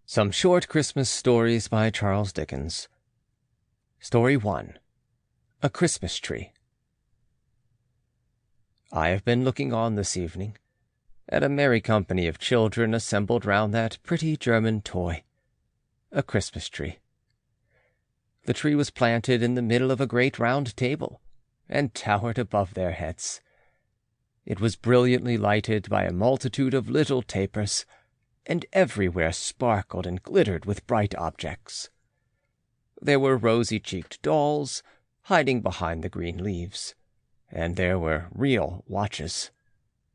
Some Short Christmas Stories by Charles Dickens. Story 1. A Christmas Tree. I have been looking on this evening at a merry company of children assembled round that pretty German toy, a Christmas tree. The tree was planted in the middle of a great round table, and towered above their heads. It was brilliantly lighted by a multitude of little tapers, and everywhere sparkled and glittered with bright objects. There were rosy-cheeked dolls hiding behind the green leaves, and there were real watches,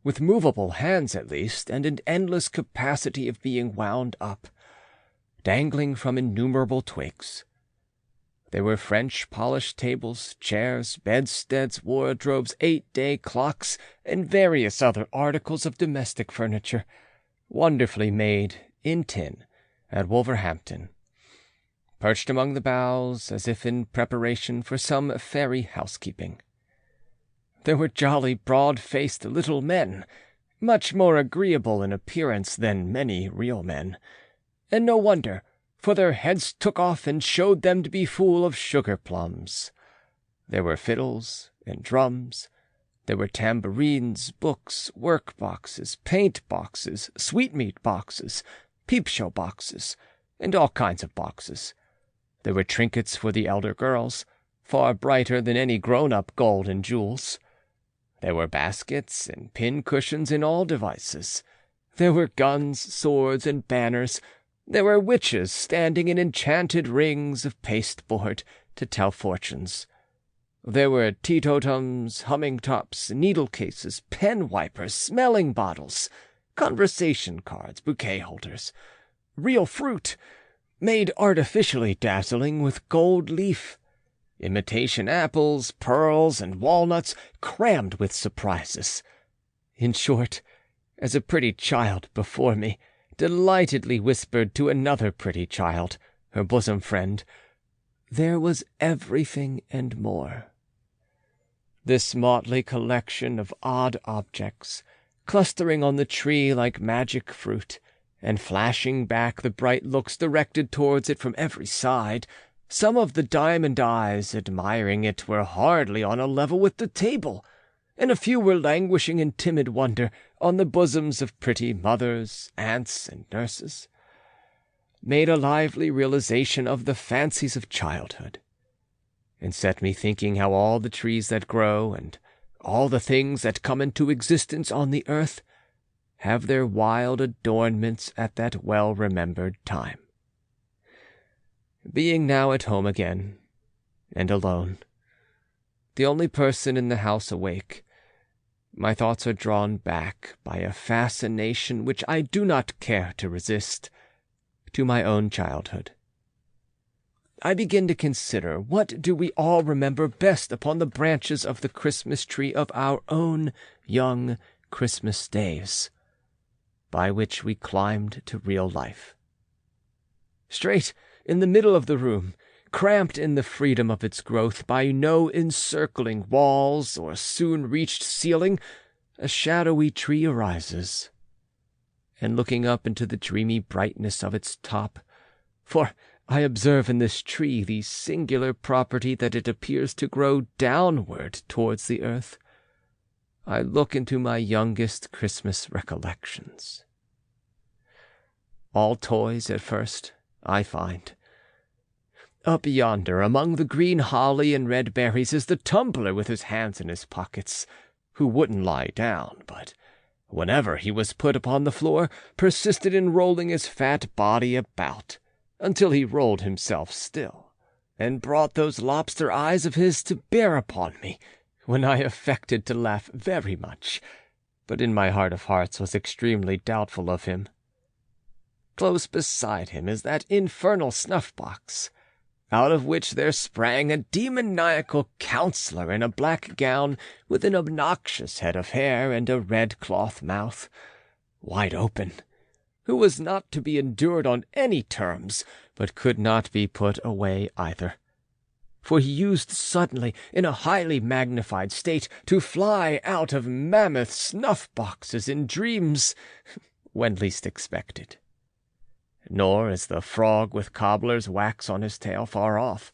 with movable hands at least, and an endless capacity of being wound up, dangling from innumerable twigs. There were French polished tables, chairs, bedsteads, wardrobes, 8-day clocks, and various other articles of domestic furniture, wonderfully made in tin at Wolverhampton, perched among the boughs as if in preparation for some fairy housekeeping. There were jolly, broad-faced little men, much more agreeable in appearance than many real men, and no wonder, for their heads took off and showed them to be full of sugar-plums. There were fiddles and drums. There were tambourines, books, work-boxes, paint-boxes, sweetmeat boxes, peep-show boxes, and all kinds of boxes. There were trinkets for the elder girls, far brighter than any grown-up gold and jewels. There were baskets and pin-cushions in all devices. There were guns, swords, and banners. There were witches standing in enchanted rings of pasteboard to tell fortunes. There were teetotums, humming-tops, needle-cases, pen-wipers, smelling bottles, conversation cards, bouquet-holders, real fruit, made artificially dazzling with gold leaf, imitation apples, pearls, and walnuts crammed with surprises. In short, as a pretty child before me delightedly whispered to another pretty child, her bosom friend, there was everything and more. This motley collection of odd objects, clustering on the tree like magic fruit, and flashing back the bright looks directed towards it from every side, some of the diamond eyes admiring it were hardly on a level with the table, and a few were languishing in timid wonder on the bosoms of pretty mothers, aunts, and nurses, made a lively realization of the fancies of childhood, and set me thinking how all the trees that grow, and all the things that come into existence on the earth, have their wild adornments at that well-remembered time. Being now at home again, and alone, the only person in the house awake, my thoughts are drawn back by a fascination which I do not care to resist, to my own childhood. I begin to consider what do we all remember best upon the branches of the Christmas tree of our own young Christmas days, by which we climbed to real life. Straight in the middle of the room, cramped in the freedom of its growth by no encircling walls or soon-reached ceiling, a shadowy tree arises, and looking up into the dreamy brightness of its top, for I observe in this tree the singular property that it appears to grow downward towards the earth, I look into my youngest Christmas recollections. All toys at first, I find. Up yonder, among the green holly and red berries, is the tumbler with his hands in his pockets, who wouldn't lie down, but, whenever he was put upon the floor, persisted in rolling his fat body about, until he rolled himself still, and brought those lobster eyes of his to bear upon me, when I affected to laugh very much, but in my heart of hearts was extremely doubtful of him. Close beside him is that infernal snuff-box, out of which there sprang a demoniacal counselor in a black gown with an obnoxious head of hair and a red cloth mouth, wide open, who was not to be endured on any terms, but could not be put away either. For he used suddenly, in a highly magnified state, to fly out of mammoth snuff-boxes in dreams, when least expected. nor is the frog with cobbler's wax on his tail far off,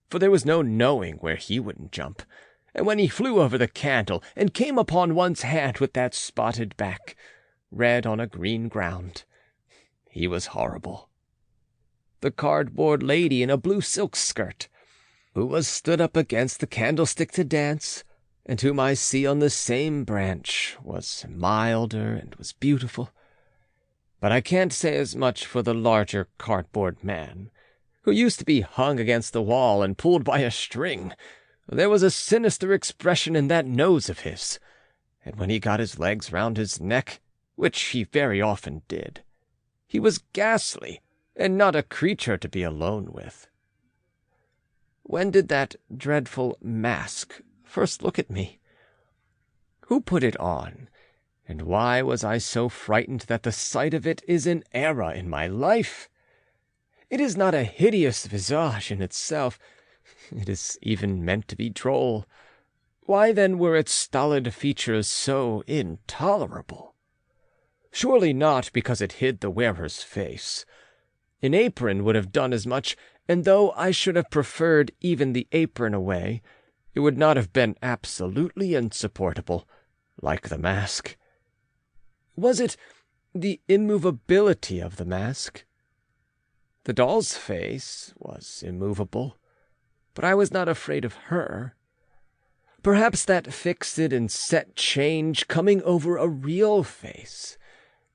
for there was no knowing where he wouldn't jump, and when he flew over the candle and came upon one's hand with that spotted back, red on a green ground, he was horrible. The cardboard lady in a blue silk skirt, who was stood up against the candlestick to dance, and whom I see on the same branch, was milder and was beautiful. But I can't say as much for the larger cardboard man, who used to be hung against the wall and pulled by a string. There was a sinister expression in that nose of his, and when he got his legs round his neck, which he very often did, he was ghastly, and not a creature to be alone with. When did that dreadful mask first look at me? Who put it on, and why was I so frightened that the sight of it is an era in my life? It is not a hideous visage in itself. It is even meant to be droll. Why then were its stolid features so intolerable? Surely not because it hid the wearer's face. An apron would have done as much, and though I should have preferred even the apron away, it would not have been absolutely insupportable, like the mask. Was it the immovability of the mask? The doll's face was immovable, but I was not afraid of her. Perhaps that fixed and set change coming over a real face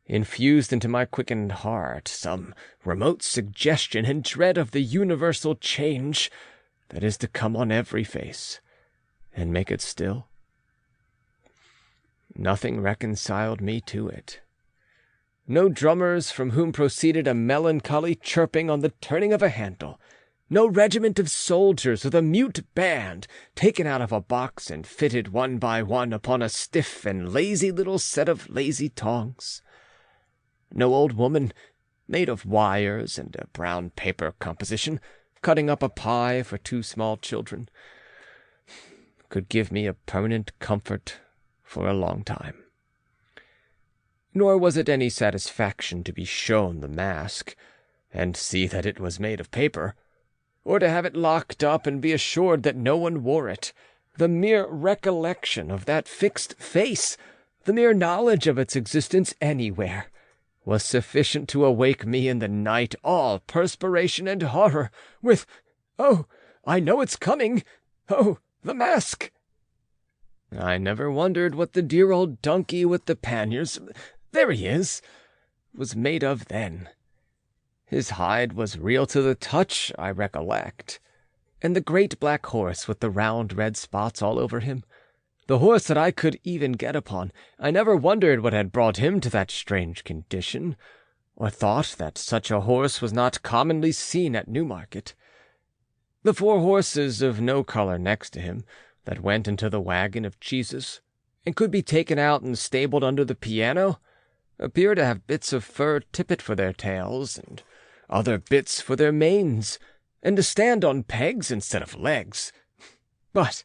infused into my quickened heart some remote suggestion and dread of the universal change that is to come on every face, and make it still. Nothing reconciled me to it. No drummers from whom proceeded a melancholy chirping on the turning of a handle, no regiment of soldiers with a mute band taken out of a box and fitted one by one upon a stiff and lazy little set of lazy tongs. No old woman, made of wires and a brown paper composition, cutting up a pie for 2 small children, could give me a permanent comfort for a long time. Nor was it any satisfaction to be shown the mask, and see that it was made of paper, or to have it locked up and be assured that no one wore it. The mere recollection of that fixed face, the mere knowledge of its existence anywhere, was sufficient to awake me in the night, all perspiration and horror, with, "Oh, I know it's coming! Oh, the mask!" I never wondered what the dear old donkey with the panniers—there he is—was made of then. His hide was real to the touch, I recollect, and the great black horse with the round red spots all over him, the horse that I could even get upon, I never wondered what had brought him to that strange condition, or thought that such a horse was not commonly seen at Newmarket. The 4 horses of no colour next to him, that went into the wagon of cheeses, and could be taken out and stabled under the piano, appear to have bits of fur tippet for their tails, and other bits for their manes, and to stand on pegs instead of legs. But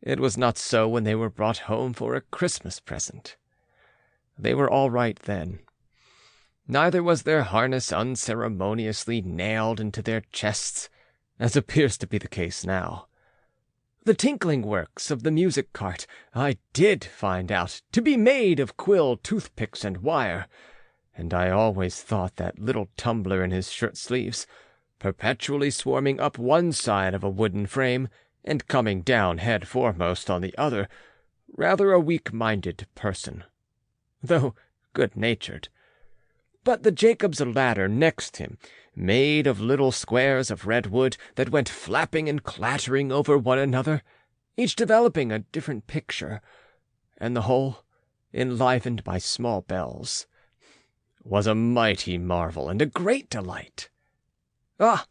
it was not so when they were brought home for a Christmas present. They were all right then. Neither was their harness unceremoniously nailed into their chests, as appears to be the case now. The tinkling works of the music cart I did find out to be made of quill, toothpicks, and wire, and I always thought that little tumbler in his shirt-sleeves, perpetually swarming up one side of a wooden frame and coming down head foremost on the other, rather a weak-minded person, though good-natured. But the Jacob's ladder next him, made of little squares of red wood that went flapping and clattering over one another, each developing a different picture, and the whole enlivened by small bells, was a mighty marvel and a great delight. Ah,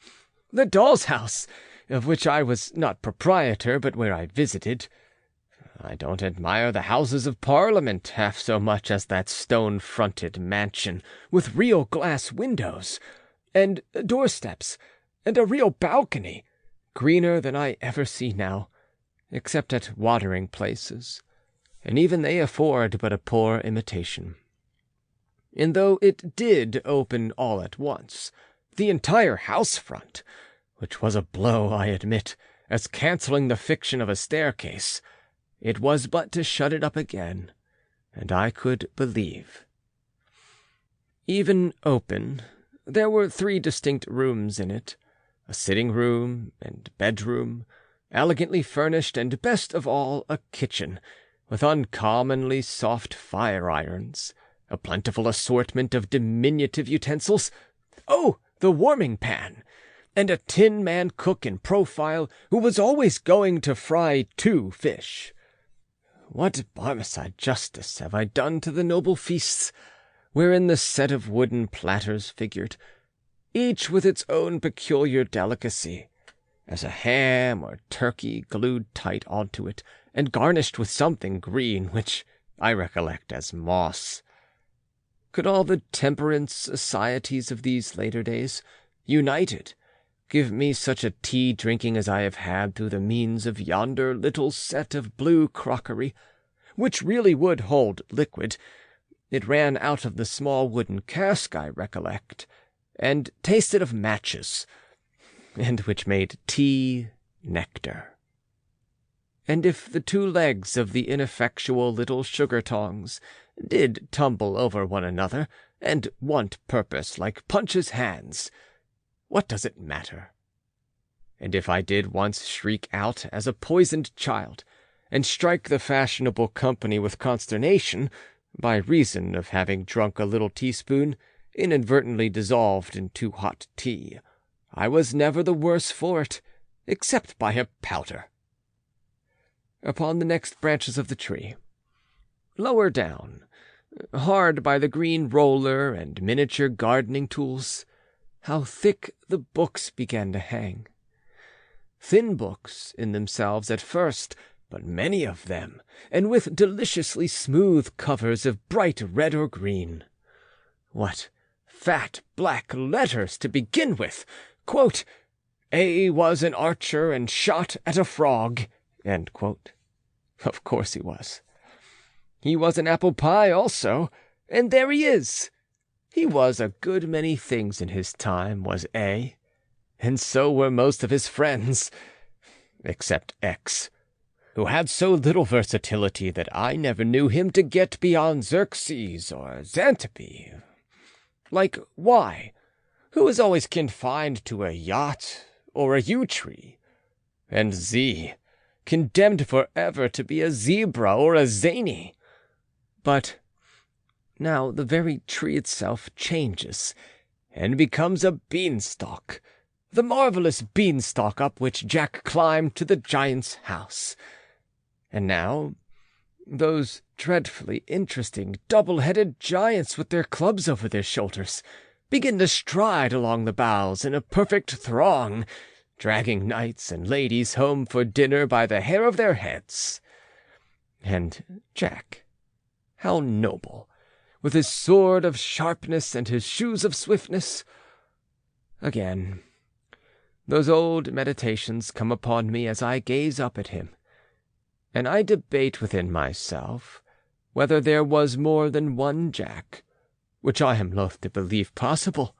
the doll's house, of which I was not proprietor, but where I visited. I don't admire the Houses of Parliament half so much as that stone-fronted mansion with real glass windows, and doorsteps, and a real balcony, greener than I ever see now, except at watering-places, and even they afford but a poor imitation. And though it did open all at once, the entire house front, which was a blow, I admit, as cancelling the fiction of a staircase, it was but to shut it up again, and I could believe. Even open, there were 3 distinct rooms in it, a sitting-room and bedroom, elegantly furnished, and best of all, a kitchen, with uncommonly soft fire-irons, a plentiful assortment of diminutive utensils, the warming-pan, and a tin-man cook in profile who was always going to fry 2 fish. What Barmecide justice have I done to the noble feasts, wherein the set of wooden platters figured, each with its own peculiar delicacy, as a ham or turkey glued tight onto it, and garnished with something green, which I recollect as moss. Could all the temperance societies of these later days, united, give me such a tea-drinking as I have had through the means of yonder little set of blue crockery, which really would hold liquid? It ran out of the small wooden cask, I recollect, and tasted of matches, and which made tea nectar. And if the 2 legs of the ineffectual little sugar-tongs did tumble over one another, and want purpose like Punch's hands, what does it matter? And if I did once shriek out as a poisoned child, and strike the fashionable company with consternation, by reason of having drunk a little teaspoon inadvertently dissolved in too hot tea, I was never the worse for it, except by a powder. Upon the next branches of the tree, lower down, hard by the green roller and miniature gardening tools, how thick the books began to hang. Thin books in themselves at first, but many of them, and with deliciously smooth covers of bright red or green. What fat black letters to begin with! Quote, "A was an archer and shot at a frog." End quote. Of course he was. He was an apple pie also, and there he is. He was a good many things in his time, was A, and so were most of his friends, except X, who had so little versatility that I never knew him to get beyond Xerxes or Xantippe. Like Y, who was always confined to a yacht or a yew tree, and Z, condemned forever to be a zebra or a zany. But now the very tree itself changes, and becomes a beanstalk, the marvelous beanstalk up which Jack climbed to the giant's house. And now those dreadfully interesting double-headed giants with their clubs over their shoulders begin to stride along the boughs in a perfect throng, dragging knights and ladies home for dinner by the hair of their heads. And Jack, how noble, with his sword of sharpness and his shoes of swiftness! Again, those old meditations come upon me as I gaze up at him, and I debate within myself whether there was more than one Jack, which I am loath to believe possible,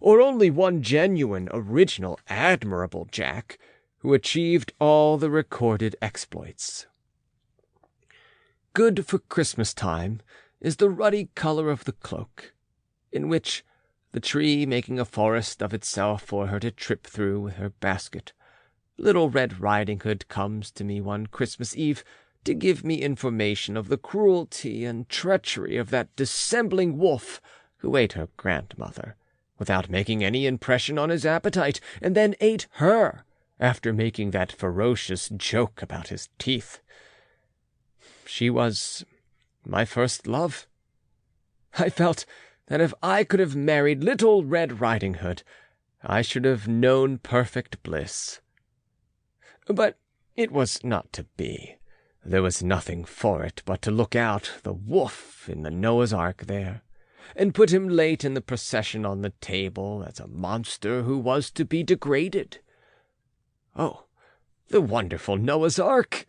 or only one genuine, original, admirable Jack, who achieved all the recorded exploits. Good for Christmas time is the ruddy color of the cloak, in which, the tree making a forest of itself for her to trip through with her basket, Little Red Riding Hood comes to me one Christmas Eve to give me information of the cruelty and treachery of that dissembling wolf who ate her grandmother, without making any impression on his appetite, and then ate her after making that ferocious joke about his teeth. She was my first love. I felt that if I could have married Little Red Riding Hood, I should have known perfect bliss. But it was not to be. There was nothing for it but to look out the wolf in the Noah's Ark there, and put him late in the procession on the table as a monster who was to be degraded. Oh, the wonderful Noah's Ark!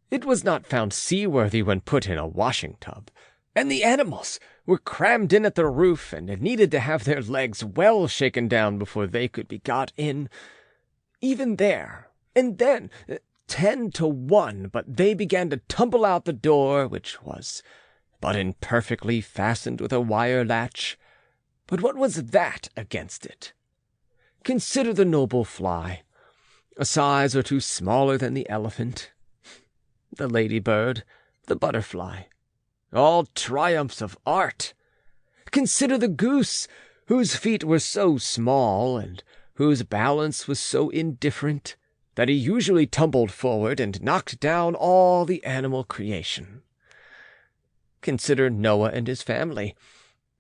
It was not found seaworthy when put in a washing-tub, and the animals were crammed in at the roof, and needed to have their legs well shaken down before they could be got in. Even there, and then, 10-1, but they began to tumble out the door, which was but imperfectly fastened with a wire latch. But what was that against it? Consider the noble fly, a size or two smaller than the elephant, the ladybird, the butterfly, all triumphs of art. Consider the goose, whose feet were so small, and whose balance was so indifferent, that he usually tumbled forward and knocked down all the animal creation. Consider Noah and his family,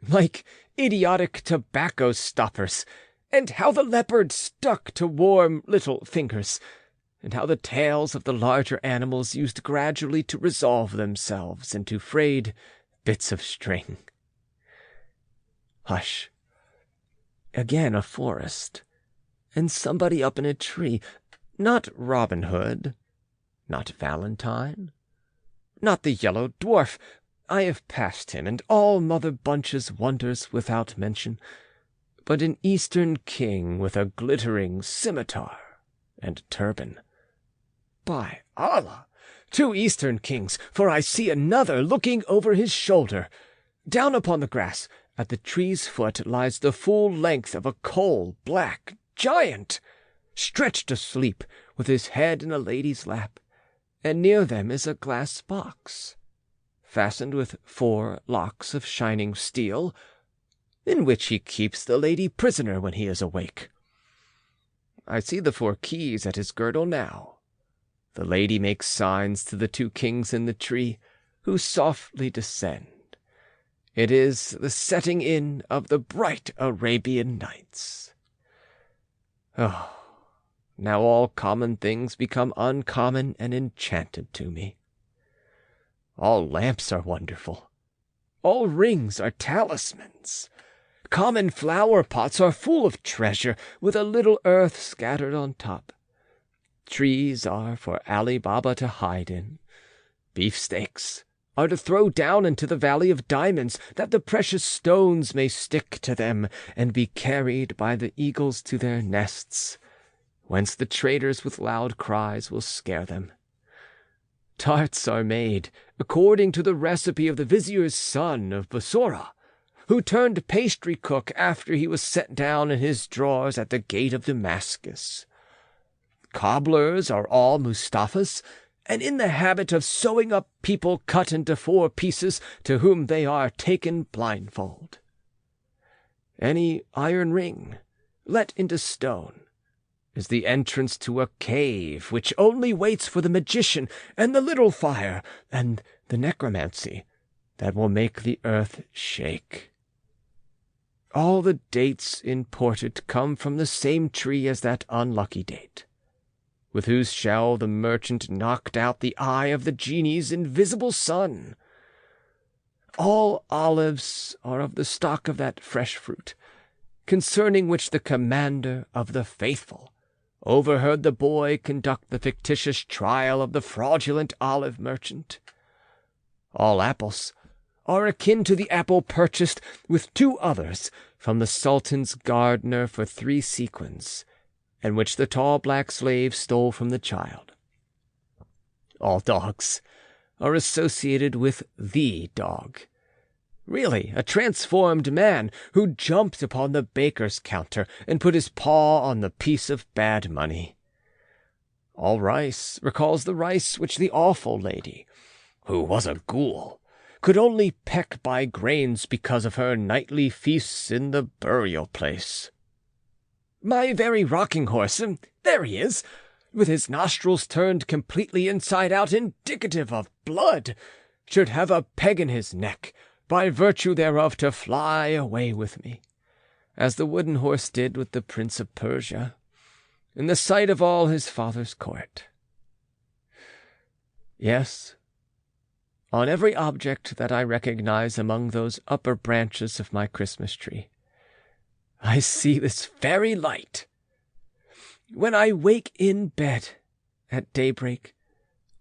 like idiotic tobacco stoppers, and how the leopard stuck to warm little fingers, and how the tails of the larger animals used gradually to resolve themselves into frayed bits of string. Hush! Again a forest, and somebody up in a tree. Not Robin Hood, not Valentine, not the Yellow Dwarf. I have passed him, and all Mother Bunch's wonders without mention, but an Eastern king with a glittering scimitar and turban. By Allah, 2 Eastern kings, for I see another looking over his shoulder. Down upon the grass, at the tree's foot, lies the full length of a coal-black giant, stretched asleep, with his head in a lady's lap, and near them is a glass box, fastened with 4 locks of shining steel, in which he keeps the lady prisoner when he is awake. I see the 4 keys at his girdle now. The lady makes signs to the 2 kings in the tree, who softly descend. It is the setting in of the bright Arabian Nights. Oh, now all common things become uncommon and enchanted to me. All lamps are wonderful. All rings are talismans. Common flower pots are full of treasure, with a little earth scattered on top. Trees are for Ali Baba to hide in. Beefsteaks are to throw down into the valley of diamonds, that the precious stones may stick to them and be carried by the eagles to their nests, whence the traders with loud cries will scare them. Tarts are made according to the recipe of the vizier's son of Bassorah, who turned pastry cook after he was set down in his drawers at the gate of Damascus. Cobblers are all Mustafas, and in the habit of sewing up people cut into 4 pieces to whom they are taken blindfold. Any iron ring, let into stone, is the entrance to a cave which only waits for the magician and the little fire and the necromancy that will make the earth shake. All the dates imported come from the same tree as that unlucky date, with whose shell the merchant knocked out the eye of the genie's invisible son. All olives are of the stock of that fresh fruit, concerning which the commander of the faithful overheard the boy conduct the fictitious trial of the fraudulent olive merchant. All apples are akin to the apple purchased with 2 others from the Sultan's gardener for 3 sequins, and which the tall black slave stole from the child. All dogs are associated with the dog, really a transformed man who jumped upon the baker's counter and put his paw on the piece of bad money. All rice recalls the rice which the awful lady, who was a ghoul, could only peck by grains because of her nightly feasts in the burial place. My very rocking horse, there he is, with his nostrils turned completely inside out, indicative of blood, should have a peg in his neck, by virtue thereof to fly away with me, as the wooden horse did with the Prince of Persia, in the sight of all his father's court. Yes, on every object that I recognize among those upper branches of my Christmas tree, I see this very light. When I wake in bed at daybreak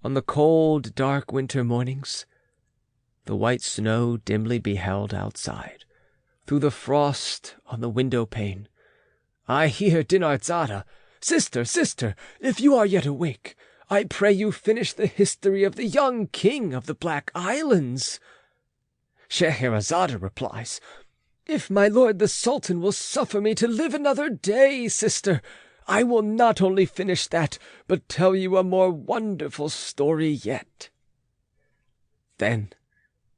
on the cold, dark winter mornings, the white snow dimly beheld outside, through the frost on the window-pane. I hear Dinardzada. Sister, sister, if you are yet awake, I pray you finish the history of the young king of the Black Islands. Scheherazade replies, if my lord the Sultan will suffer me to live another day, sister, I will not only finish that, but tell you a more wonderful story yet. Then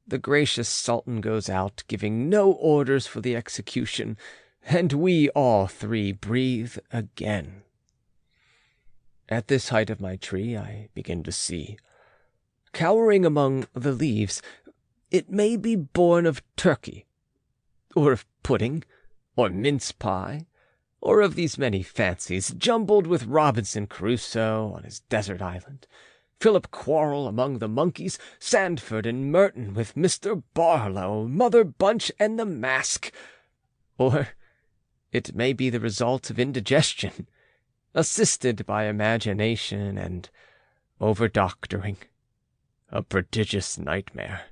the gracious Sultan goes out, giving no orders for the execution, and we all three breathe again. At this height of my tree I begin to see, cowering among the leaves, it may be born of turkey, or of pudding, or mince pie, or of these many fancies, jumbled with Robinson Crusoe on his desert island, Philip Quarrel among the monkeys, Sandford and Merton with Mr. Barlow, Mother Bunch and the Mask, or it may be the result of indigestion, assisted by imagination and over-doctoring, a prodigious nightmare.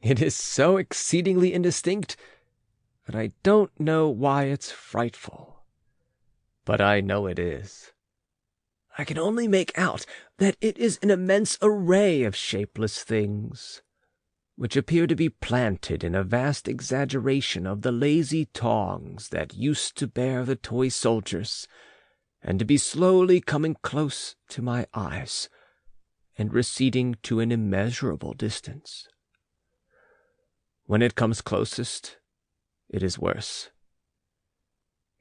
It is so exceedingly indistinct that I don't know why it's frightful, but I know it is. I can only make out that it is an immense array of shapeless things, which appear to be planted in a vast exaggeration of the lazy tongs that used to bear the toy soldiers, and to be slowly coming close to my eyes, and receding to an immeasurable distance. When it comes closest, it is worse.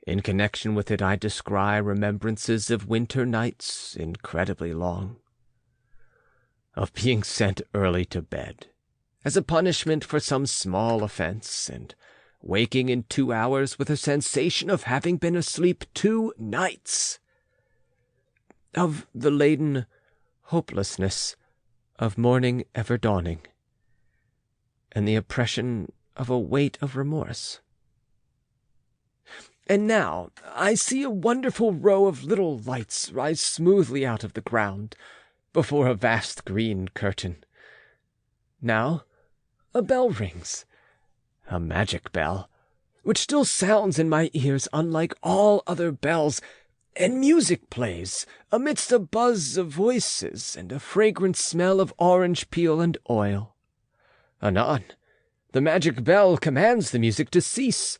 In connection with it I descry remembrances of winter nights incredibly long, of being sent early to bed, as a punishment for some small offense, and waking in 2 hours with a sensation of having been asleep 2 nights, of the laden hopelessness of morning ever dawning, and the oppression of a weight of remorse. And now I see a wonderful row of little lights rise smoothly out of the ground, before a vast green curtain. Now a bell rings, a magic bell, which still sounds in my ears unlike all other bells, and music plays amidst a buzz of voices and a fragrant smell of orange peel and oil. Anon, the magic bell commands the music to cease,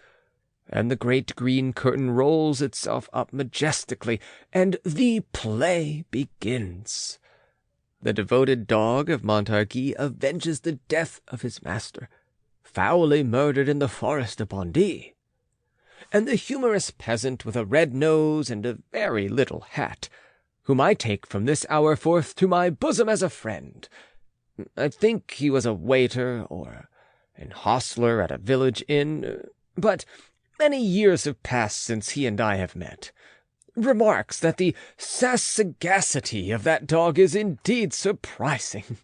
and the great green curtain rolls itself up majestically, and the play begins. The devoted dog of Montargis avenges the death of his master, foully murdered in the forest of Bondy, and the humorous peasant with a red nose and a very little hat, whom I take from this hour forth to my bosom as a friend. I think he was a waiter or an hostler at a village inn, but many years have passed since he and I have met, remarks that the sagacity of that dog is indeed surprising,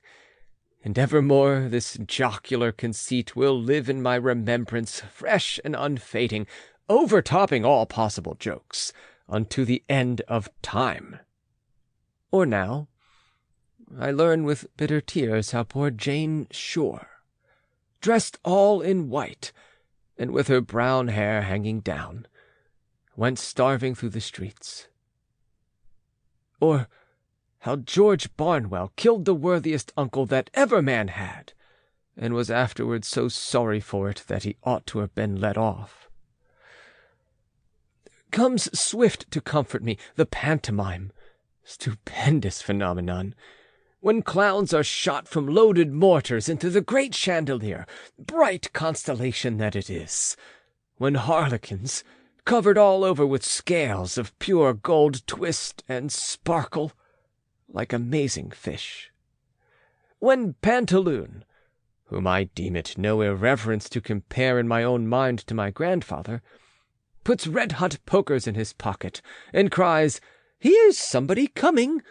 and evermore this jocular conceit will live in my remembrance, fresh and unfading, overtopping all possible jokes, unto the end of time. Or now I learn with bitter tears how poor Jane Shore, dressed all in white, and with her brown hair hanging down, went starving through the streets. Or how George Barnwell killed the worthiest uncle that ever man had, and was afterwards so sorry for it that he ought to have been let off. Comes swift to comfort me the pantomime, stupendous phenomenon, when clowns are shot from loaded mortars into the great chandelier, bright constellation that it is, when harlequins, covered all over with scales of pure gold, twist and sparkle like amazing fish, when Pantaloon, whom I deem it no irreverence to compare in my own mind to my grandfather, puts red-hot pokers in his pocket, and cries, "Here's somebody coming,"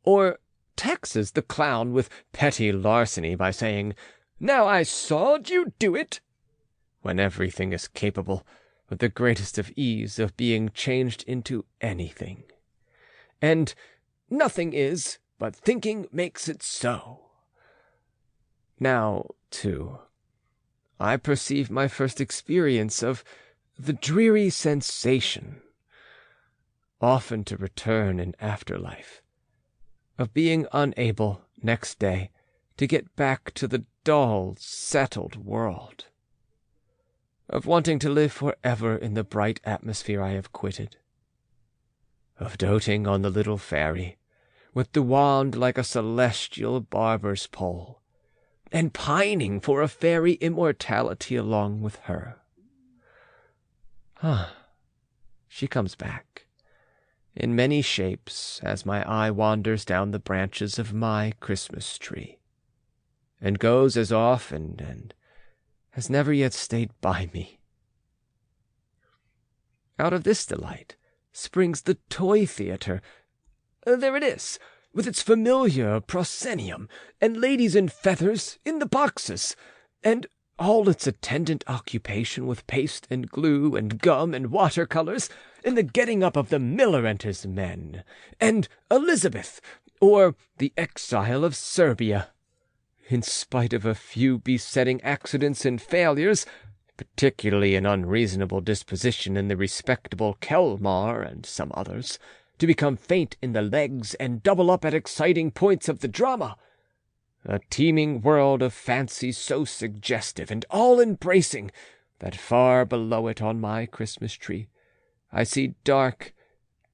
or taxes the clown with petty larceny by saying, "Now I saw you do it," when everything is capable, with the greatest of ease, of being changed into anything, and nothing is, but thinking makes it so. Now, too, I perceive my first experience of the dreary sensation, often to return in afterlife, of being unable, next day, to get back to the dull, settled world, of wanting to live forever in the bright atmosphere I have quitted, of doting on the little fairy, with the wand like a celestial barber's pole, and pining for a fairy immortality along with her. She comes back, in many shapes, as my eye wanders down the branches of my Christmas tree, and goes as often and has never yet stayed by me. Out of this delight springs the toy theatre. There it is, with its familiar proscenium, and ladies in feathers in the boxes, and all its attendant occupation with paste and glue and gum and water-colors, and the getting up of the miller and his men, and Elizabeth, or the exile of Serbia. In spite of a few besetting accidents and failures, particularly an unreasonable disposition in the respectable Kelmar and some others, to become faint in the legs and double up at exciting points of the drama, a teeming world of fancy so suggestive and all-embracing that far below it on my Christmas tree I see dark,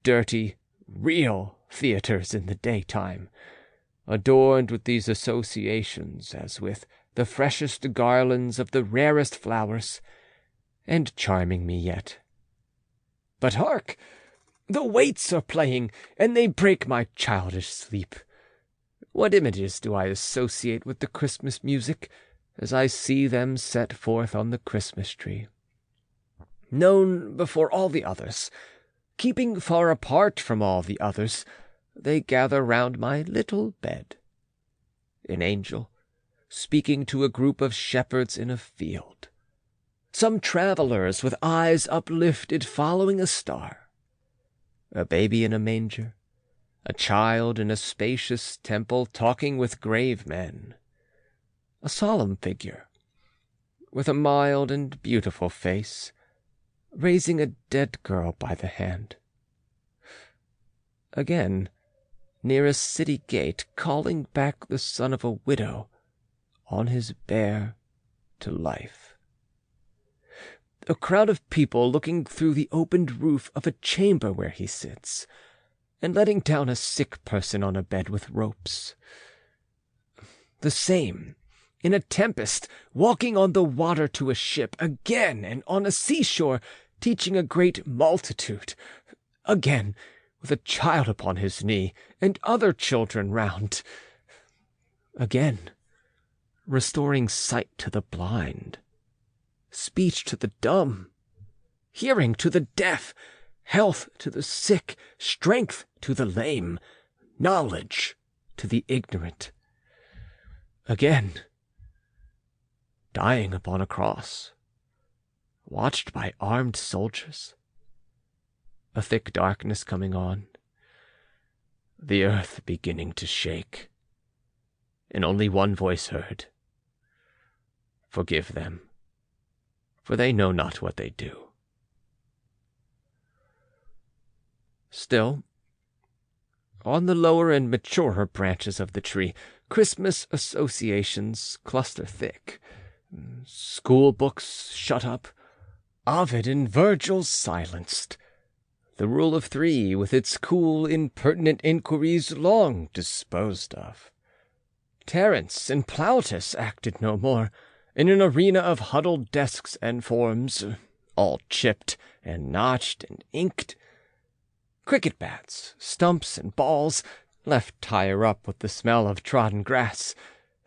dirty, real theatres in the daytime, adorned with these associations as with the freshest garlands of the rarest flowers, and charming me yet. But hark! The waits are playing, and they break my childish sleep. What images do I associate with the Christmas music, as I see them set forth on the Christmas tree? Known before all the others, keeping far apart from all the others, they gather round my little bed. An angel, speaking to a group of shepherds in a field. Some travellers with eyes uplifted following a star. A baby in a manger. A child in a spacious temple talking with grave men. A solemn figure, with a mild and beautiful face, raising a dead girl by the hand. Again, near a city gate, calling back the son of a widow on his bier to life. A crowd of people looking through the opened roof of a chamber where he sits, and letting down a sick person on a bed with ropes. The same, in a tempest, walking on the water to a ship, again, and on a seashore, teaching a great multitude, again, with a child upon his knee, and other children round, again, restoring sight to the blind, speech to the dumb, hearing to the deaf, health to the sick, strength to the lame, knowledge to the ignorant. Again, dying upon a cross, watched by armed soldiers. A thick darkness coming on, the earth beginning to shake, and only one voice heard. Forgive them, for they know not what they do. Still, on the lower and maturer branches of the tree, Christmas associations cluster thick. School books shut up, Ovid and Virgil silenced, the rule of three with its cool, impertinent inquiries long disposed of. Terence and Plautus acted no more, in an arena of huddled desks and forms, all chipped and notched and inked. Cricket bats, stumps, and balls, left higher up with the smell of trodden grass,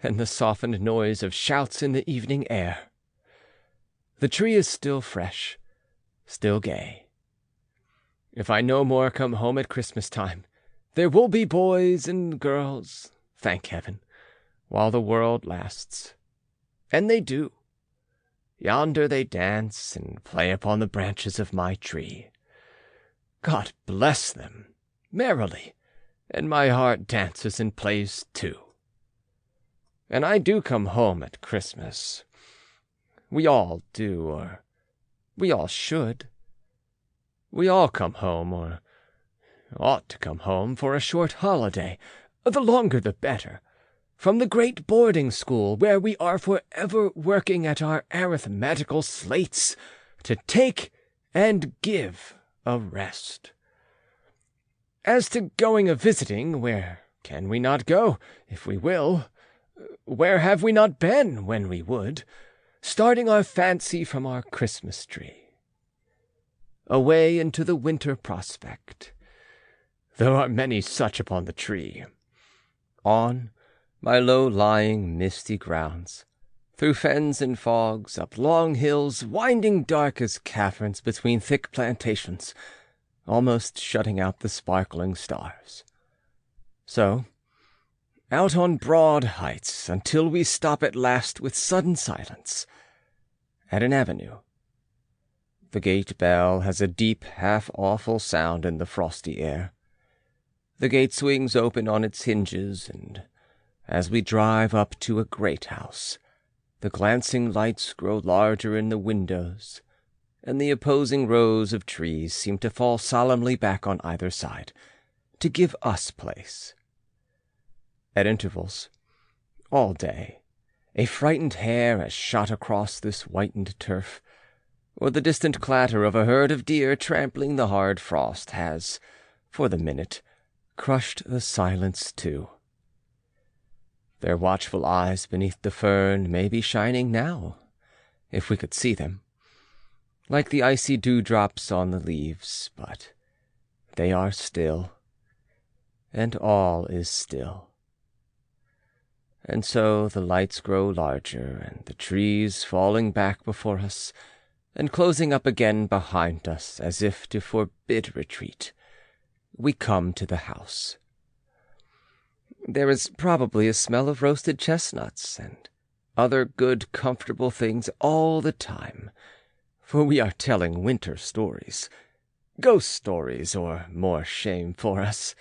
and the softened noise of shouts in the evening air. The tree is still fresh, still gay. If I no more come home at Christmas time, there will be boys and girls, thank heaven, while the world lasts. And they do. Yonder they dance and play upon the branches of my tree. God bless them, merrily, and my heart dances and plays too. and I do come home at Christmas. We all do, or we all should. We all come home, or ought to come home, for a short holiday, the longer the better, from the great boarding school where we are forever working at our arithmetical slates to take and give a rest. As to going a-visiting, where can we not go, if we will? Where have we not been, when we would, starting our fancy from our Christmas tree? Away into the winter prospect. There are many such upon the tree. On, by low-lying, misty grounds, through fens and fogs, up long hills, winding dark as caverns between thick plantations, almost shutting out the sparkling stars. So, out on broad heights, until we stop at last with sudden silence, at an avenue. The gate bell has a deep, half-awful sound in the frosty air. The gate swings open on its hinges, and as we drive up to a great house, the glancing lights grow larger in the windows, and the opposing rows of trees seem to fall solemnly back on either side, to give us place. At intervals, all day, a frightened hare has shot across this whitened turf, or the distant clatter of a herd of deer trampling the hard frost has, for the minute, crushed the silence too. Their watchful eyes beneath the fern may be shining now, if we could see them, like the icy dewdrops on the leaves, but they are still, and all is still. And so the lights grow larger, and the trees falling back before us, and closing up again behind us as if to forbid retreat, we come to the house. There is probably a smell of roasted chestnuts and other good comfortable things all the time, for we are telling winter stories, ghost stories, or more shame for us,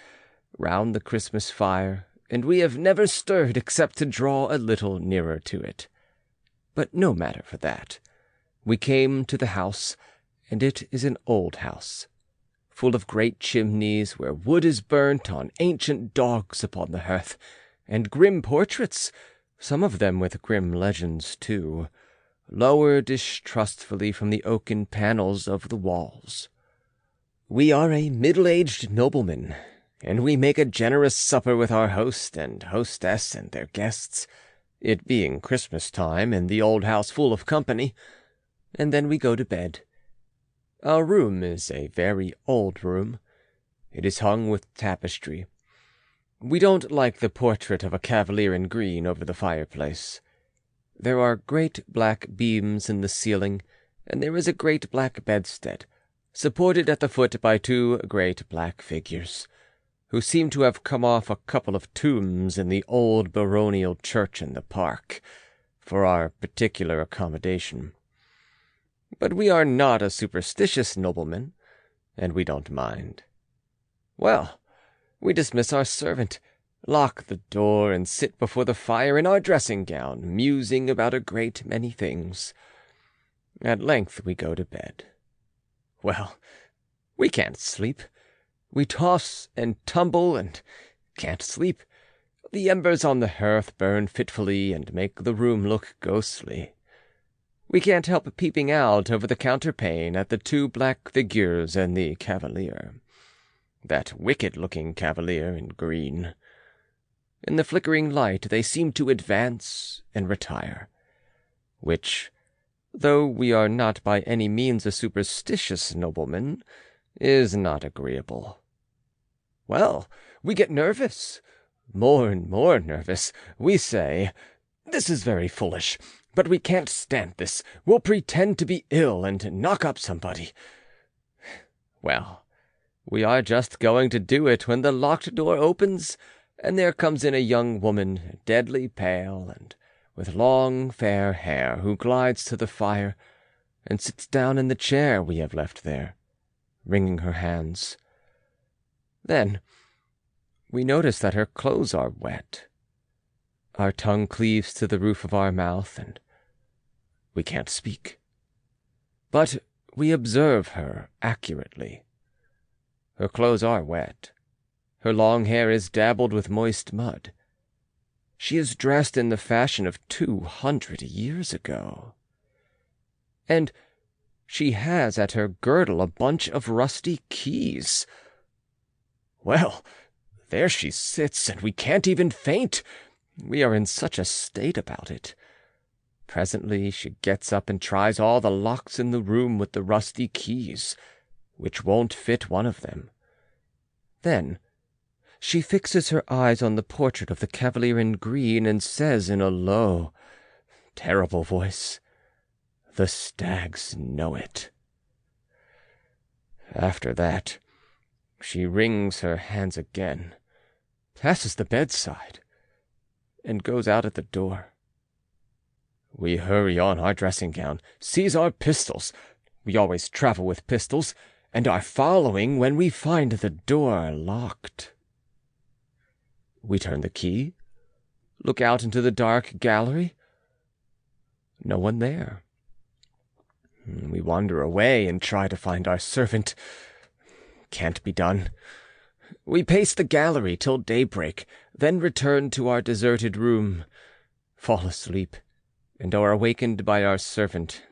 round the Christmas fire, and we have never stirred except to draw a little nearer to it. But no matter for that. We came to the house, and it is an old house, full of great chimneys where wood is burnt on ancient dogs upon the hearth, and grim portraits, some of them with grim legends too, lower distrustfully from the oaken panels of the walls. We are a middle-aged nobleman, and we make a generous supper with our host and hostess and their guests, it being Christmas time and the old house full of company, and then we go to bed. Our room is a very old room. It is hung with tapestry. We don't like the portrait of a cavalier in green over the fireplace. There are great black beams in the ceiling, and there is a great black bedstead, supported at the foot by two great black figures, who seem to have come off a couple of tombs in the old baronial church in the park, for our particular accommodation. But we are not a superstitious nobleman, and we don't mind. Well, we dismiss our servant, lock the door, and sit before the fire in our dressing-gown, musing about a great many things. At length we go to bed. Well, we can't sleep. We toss and tumble and can't sleep. The embers on the hearth burn fitfully and make the room look ghostly. We can't help peeping out over the counterpane at the two black figures and the cavalier, that wicked-looking cavalier in green. In the flickering light they seem to advance and retire, which, though we are not by any means a superstitious nobleman, is not agreeable. Well, we get nervous, more and more nervous. We say, "This is very foolish, but we can't stand this. We'll pretend to be ill and knock up somebody." Well, we are just going to do it when the locked door opens, and there comes in a young woman, deadly pale and with long fair hair, who glides to the fire and sits down in the chair we have left there, wringing her hands. Then we notice that her clothes are wet. Our tongue cleaves to the roof of our mouth, and we can't speak. But we observe her accurately. Her clothes are wet. Her long hair is dabbled with moist mud. She is dressed in the fashion of 200 years ago. And she has at her girdle a bunch of rusty keys. Well, there she sits, and we can't even faint. We are in such a state about it. Presently she gets up and tries all the locks in the room with the rusty keys, which won't fit one of them. Then she fixes her eyes on the portrait of the Cavalier in green and says in a low, terrible voice, "The stags know it." After that, she wrings her hands again, passes the bedside, and goes out at the door. We hurry on our dressing-gown, seize our pistols — we always travel with pistols — and are following when we find the door locked. We turn the key, look out into the dark gallery. No one there. We wander away and try to find our servant. Can't be done. We pace the gallery till daybreak, then return to our deserted room, fall asleep, and are awakened by our servant.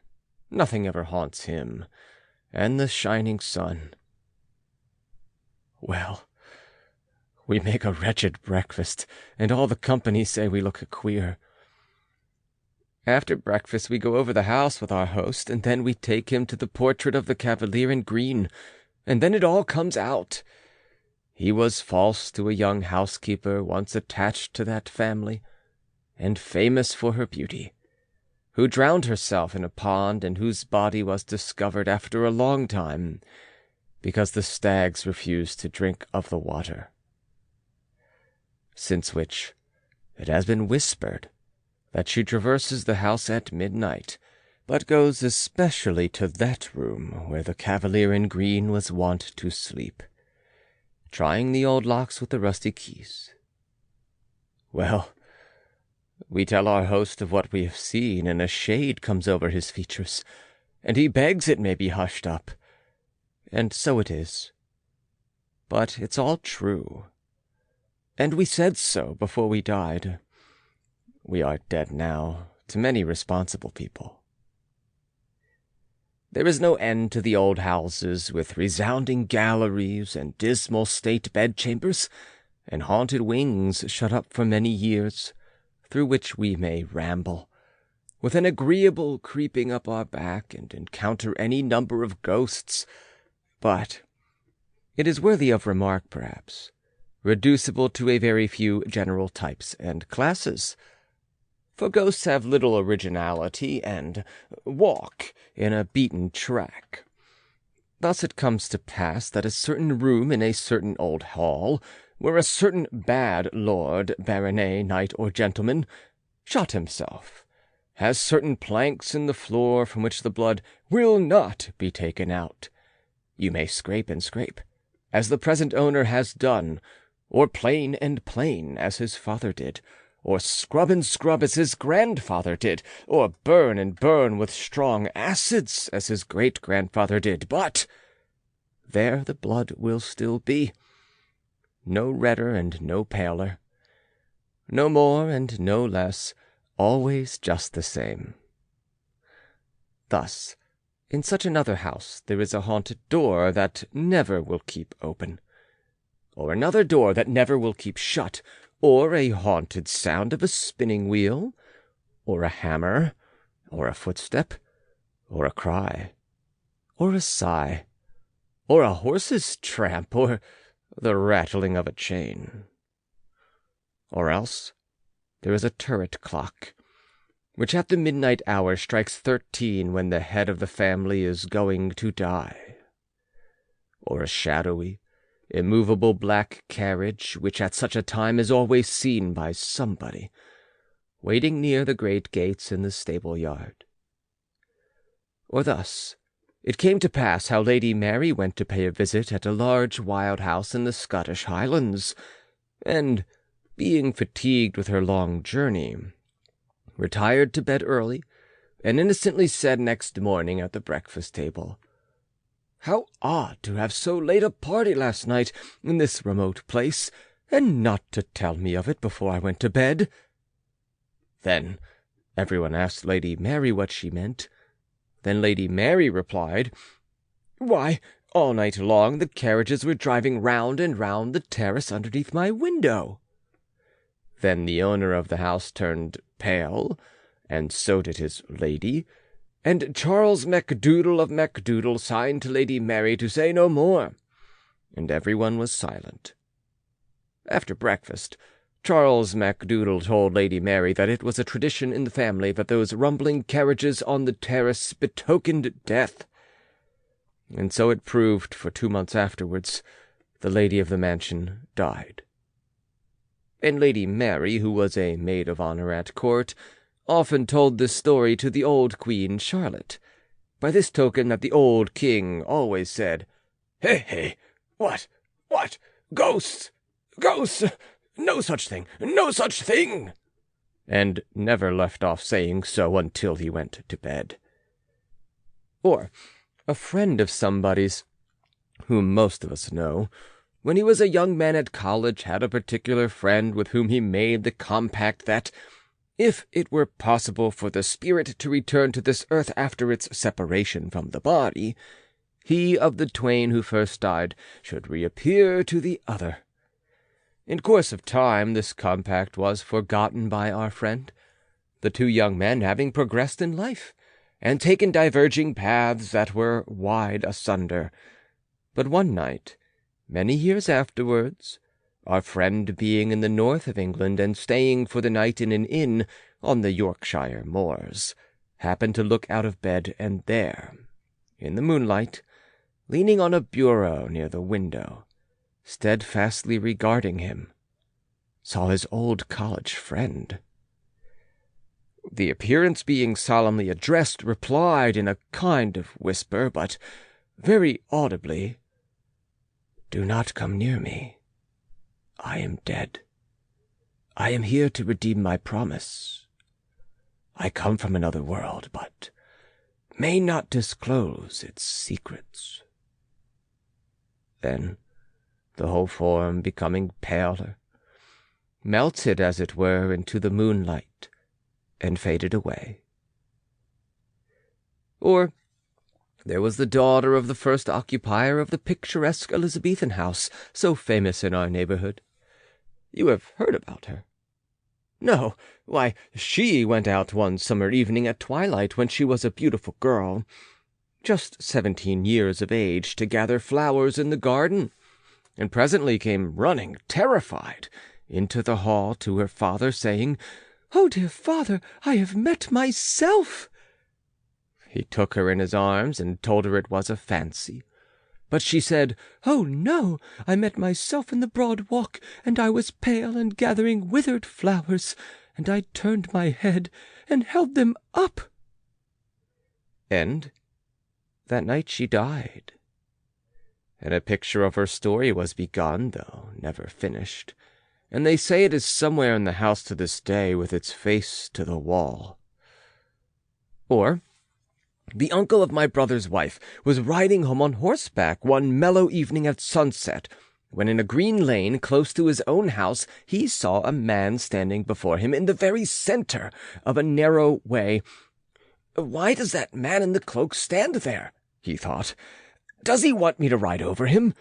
Nothing ever haunts him, and the shining sun. Well, we make a wretched breakfast, and all the company say we look queer. After breakfast we go over the house with our host, and then we take him to the portrait of the Cavalier in green, and then it all comes out. He was false to a young housekeeper once attached to that family, and famous for her beauty, who drowned herself in a pond and whose body was discovered after a long time, because the stags refused to drink of the water. Since which it has been whispered that she traverses the house at midnight, but goes especially to that room where the Cavalier in green was wont to sleep, trying the old locks with the rusty keys. Well, we tell our host of what we have seen, and a shade comes over his features, and he begs it may be hushed up. And so it is. But it's all true. And we said so before we died. We are dead now to many responsible people. There is no end to the old houses, with resounding galleries and dismal state bedchambers, and haunted wings shut up for many years, through which we may ramble, with an agreeable creeping up our back, and encounter any number of ghosts. But it is worthy of remark, perhaps, reducible to a very few general types and classes, for ghosts have little originality and walk in a beaten track. Thus it comes to pass that a certain room in a certain old hall, where a certain bad lord, baronet, knight, or gentleman shot himself, has certain planks in the floor from which the blood will not be taken out. You may scrape and scrape, as the present owner has done, or plane and plane, as his father did, or scrub and scrub, as his grandfather did, or burn and burn with strong acids, as his great-grandfather did, but there the blood will still be, no redder and no paler, no more and no less, always just the same. Thus, in such another house there is a haunted door that never will keep open, or another door that never will keep shut, or a haunted sound of a spinning wheel, or a hammer, or a footstep, or a cry, or a sigh, or a horse's tramp, or the rattling of a chain. Or else there is a turret clock, which at the midnight hour strikes 13 when the head of the family is going to die, or a shadowy, immovable black carriage, which at such a time is always seen by somebody, waiting near the great gates in the stable-yard. Or thus it came to pass how Lady Mary went to pay a visit at a large wild house in the Scottish Highlands, and being fatigued with her long journey, retired to bed early, and innocently said next morning at the breakfast table, "How odd to have so late a party last night in this remote place, and not to tell me of it before I went to bed." Then everyone asked Lady Mary what she meant. Then Lady Mary replied, "Why, all night long the carriages were driving round and round the terrace underneath my window." Then the owner of the house turned pale, and so did his lady, and Charles Macdoodle of Macdoodle signed to Lady Mary to say no more, and everyone was silent. After breakfast, Charles Macdoodle told Lady Mary that it was a tradition in the family that those rumbling carriages on the terrace betokened death. And so it proved, for 2 months afterwards, the lady of the mansion died. And Lady Mary, who was a maid of honor at court, often told this story to the old Queen Charlotte, by this token that the old king always said, "Hey, hey, what, ghosts, ghosts, no such thing, no such thing," and never left off saying so until he went to bed. Or a friend of somebody's, whom most of us know, when he was a young man at college, had a particular friend with whom he made the compact that, if it were possible for the spirit to return to this earth after its separation from the body, he of the twain who first died should reappear to the other. In course of time this compact was forgotten by our friend, the two young men having progressed in life, and taken diverging paths that were wide asunder. But one night, many years afterwards, our friend being in the north of England and staying for the night in an inn on the Yorkshire moors, happened to look out of bed, and there, in the moonlight, leaning on a bureau near the window, steadfastly regarding him, saw his old college friend. The appearance being solemnly addressed, replied in a kind of whisper, but very audibly, "Do not come near me. I am dead. I am here to redeem my promise. I come from another world, but may not disclose its secrets." Then, the whole form becoming paler, melted as it were into the moonlight, and faded away. Or there was the daughter of the first occupier of the picturesque Elizabethan house, so famous in our neighborhood. You have heard about her? No, why, she went out one summer evening at twilight when she was a beautiful girl, just 17 years of age, to gather flowers in the garden, and presently came running, terrified, into the hall to her father, saying, "Oh, dear father, I have met myself." He took her in his arms and told her it was a fancy. But she said, "Oh, no, I met myself in the broad walk, and I was pale and gathering withered flowers, and I turned my head and held them up." And that night she died. And a picture of her story was begun, though never finished, and they say it is somewhere in the house to this day, with its face to the wall. Or the uncle of my brother's wife was riding home on horseback one mellow evening at sunset, when in a green lane close to his own house he saw a man standing before him in the very centre of a narrow way. "Why does that man in the cloak stand there?" he thought. "Does he want me to ride over him?"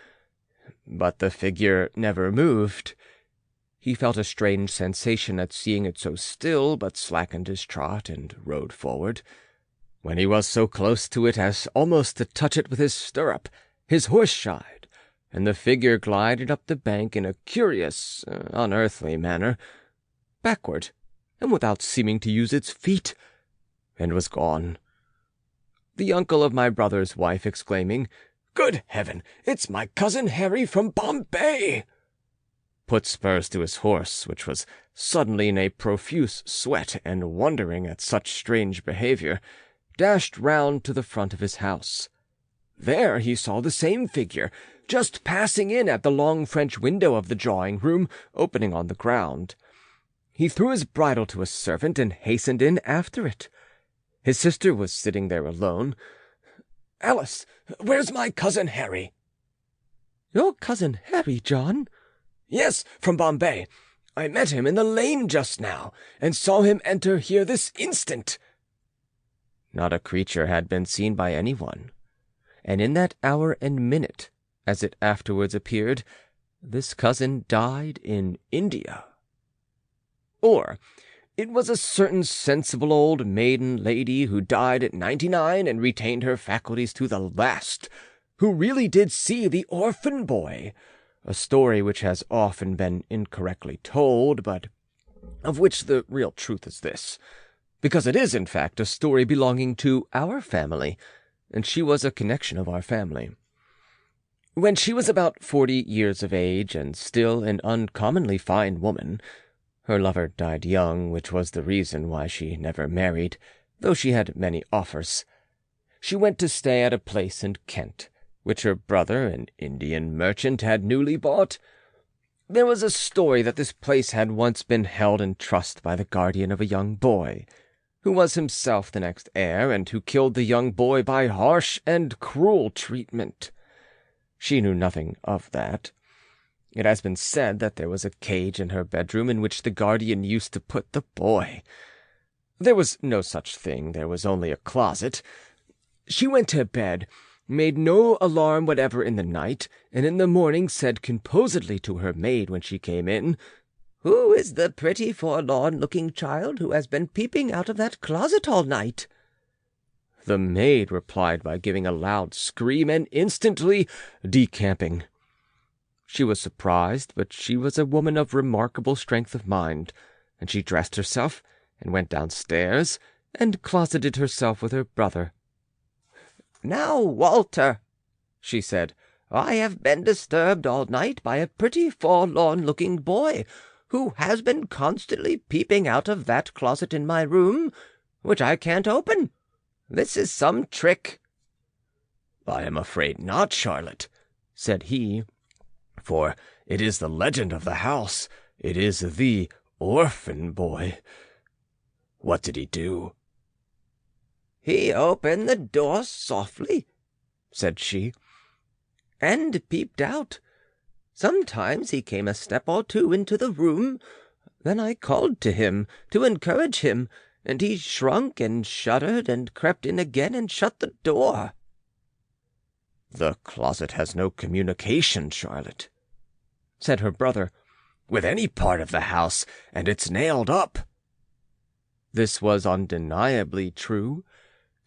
But the figure never moved. He felt a strange sensation at seeing it so still, but slackened his trot and rode forward. When he was so close to it as almost to touch it with his stirrup, his horse shied, and the figure glided up the bank in a curious, unearthly manner, backward, and without seeming to use its feet, and was gone. The uncle of my brother's wife exclaiming, "Good heaven, it's my cousin Harry from Bombay!" put spurs to his horse, which was suddenly in a profuse sweat, and wondering at such strange behavior, dashed round to the front of his house. There he saw the same figure, just passing in at the long French window of the drawing-room, opening on the ground. He threw his bridle to a servant and hastened in after it. His sister was sitting there alone. "Alice, where's my cousin Harry?" "Your cousin Harry, John?" "Yes, from Bombay. I met him in the lane just now, and saw him enter here this instant." Not a creature had been seen by anyone, and in that hour and minute, as it afterwards appeared, this cousin died in India. Or it was a certain sensible old maiden lady who died at 99 and retained her faculties to the last, who really did see the orphan boy, a story which has often been incorrectly told, but of which the real truth is this, because it is, in fact, a story belonging to our family, and she was a connection of our family. When she was about 40 years of age, and still an uncommonly fine woman, her lover died young, which was the reason why she never married, though she had many offers. She went to stay at a place in Kent, which her brother, an Indian merchant, had newly bought. There was a story that this place had once been held in trust by the guardian of a young boy, who was himself the next heir, and who killed the young boy by harsh and cruel treatment. She knew nothing of that. It has been said that there was a cage in her bedroom in which the guardian used to put the boy. There was no such thing, there was only a closet. She went to bed, made no alarm whatever in the night, and in the morning said composedly to her maid when she came in, "Who is the pretty forlorn-looking child who has been peeping out of that closet all night?" The maid replied by giving a loud scream and instantly decamping. She was surprised, but she was a woman of remarkable strength of mind, and she dressed herself and went downstairs and closeted herself with her brother. "Now, Walter," she said, "I have been disturbed all night by a pretty forlorn-looking boy, who has been constantly peeping out of that closet in my room, which I can't open. This is some trick." "I am afraid not, Charlotte," said he, "for it is the legend of the house. It is the orphan boy. What did he do?" "He opened the door softly," said she, "and peeped out. Sometimes he came a step or two into the room. Then I called to him to encourage him, and he shrunk and shuddered and crept in again and shut the door." "The closet has no communication, Charlotte," said her brother, "with any part of the house, and it's nailed up." This was undeniably true,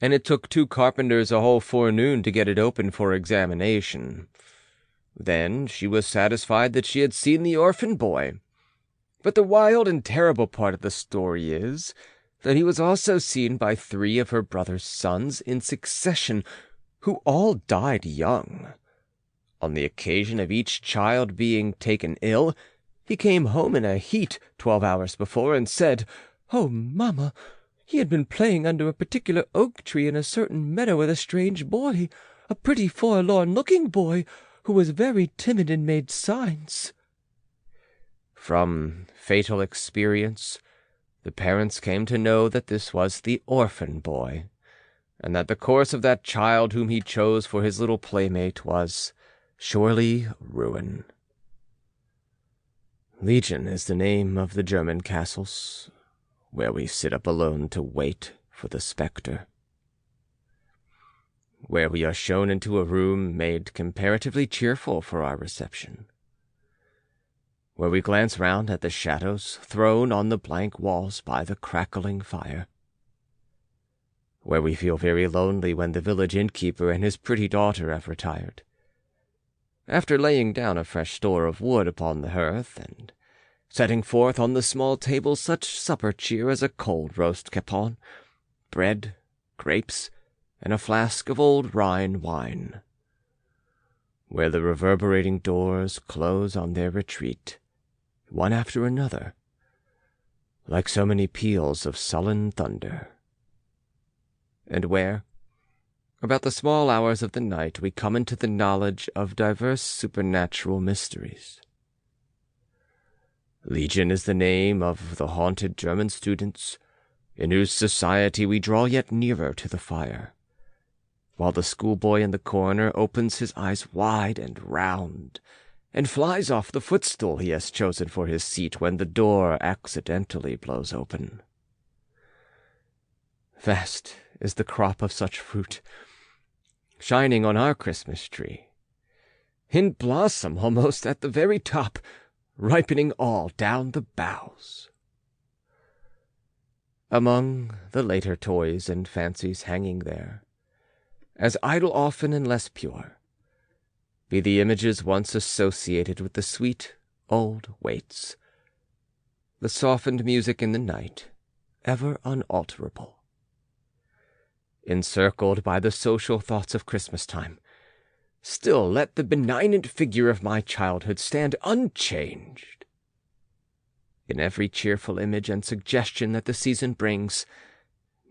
and it took 2 carpenters a whole forenoon to get it open for examination. Then she was satisfied that she had seen the orphan boy. But the wild and terrible part of the story is that he was also seen by 3 of her brother's sons in succession, who all died young. On the occasion of each child being taken ill, he came home in a heat 12 hours before and said, "Oh, mamma, he had been playing under a particular oak tree in a certain meadow with a strange boy, a pretty forlorn-looking boy, who was very timid and made signs." From fatal experience, the parents came to know that this was the orphan boy, and that the course of that child whom he chose for his little playmate was surely ruin. Legion is the name of the German castles, where we sit up alone to wait for the spectre, where we are shown into a room made comparatively cheerful for our reception, where we glance round at the shadows thrown on the blank walls by the crackling fire, where we feel very lonely when the village innkeeper and his pretty daughter have retired, after laying down a fresh store of wood upon the hearth, and setting forth on the small table such supper cheer as a cold roast capon, bread, grapes, and a flask of old Rhine wine, where the reverberating doors close on their retreat, one after another, like so many peals of sullen thunder, and where, About the small hours of the night we come into the knowledge of diverse supernatural mysteries. Legion is the name of the haunted German students, in whose society we draw yet nearer to the fire, while the schoolboy in the corner opens his eyes wide and round, and flies off the footstool he has chosen for his seat when the door accidentally blows open. Vast is the crop of such fruit, shining on our Christmas tree, in blossom almost at the very top, ripening all down the boughs. Among the later toys and fancies hanging there, as idle often and less pure, be the images once associated with the sweet old waits, the softened music in the night, ever unalterable. Encircled by the social thoughts of Christmas time, still let the benignant figure of my childhood stand unchanged. In every cheerful image and suggestion that the season brings,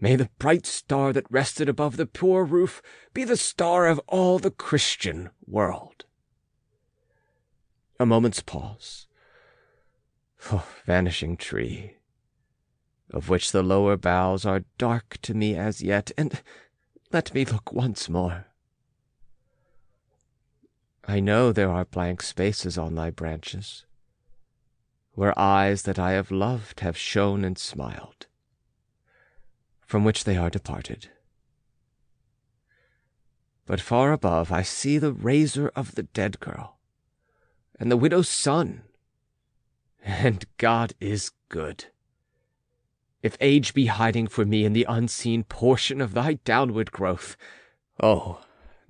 may the bright star that rested above the poor roof be the star of all the Christian world. A moment's pause. Oh, vanishing tree, of which the lower boughs are dark to me as yet, and let me look once more. I know there are blank spaces on thy branches, where eyes that I have loved have shone and smiled, from which they are departed. But far above I see the razor of the dead girl, and the widow's son, and God is good. If age be hiding for me in the unseen portion of thy downward growth, oh,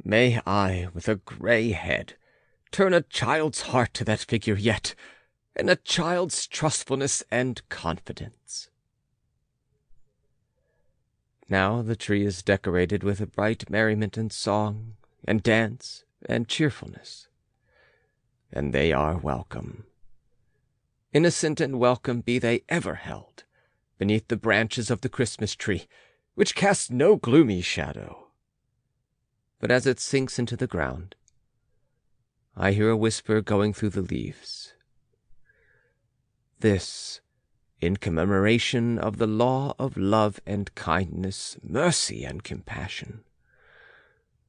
may I, with a grey head, turn a child's heart to that figure yet, and a child's trustfulness and confidence. Now the tree is decorated with a bright merriment and song, and dance, and cheerfulness, and they are welcome. Innocent and welcome be they ever held, beneath the branches of the Christmas tree, which casts no gloomy shadow. But as it sinks into the ground, I hear a whisper going through the leaves. This, in commemoration of the law of love and kindness, mercy and compassion.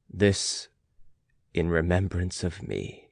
This, in remembrance of me.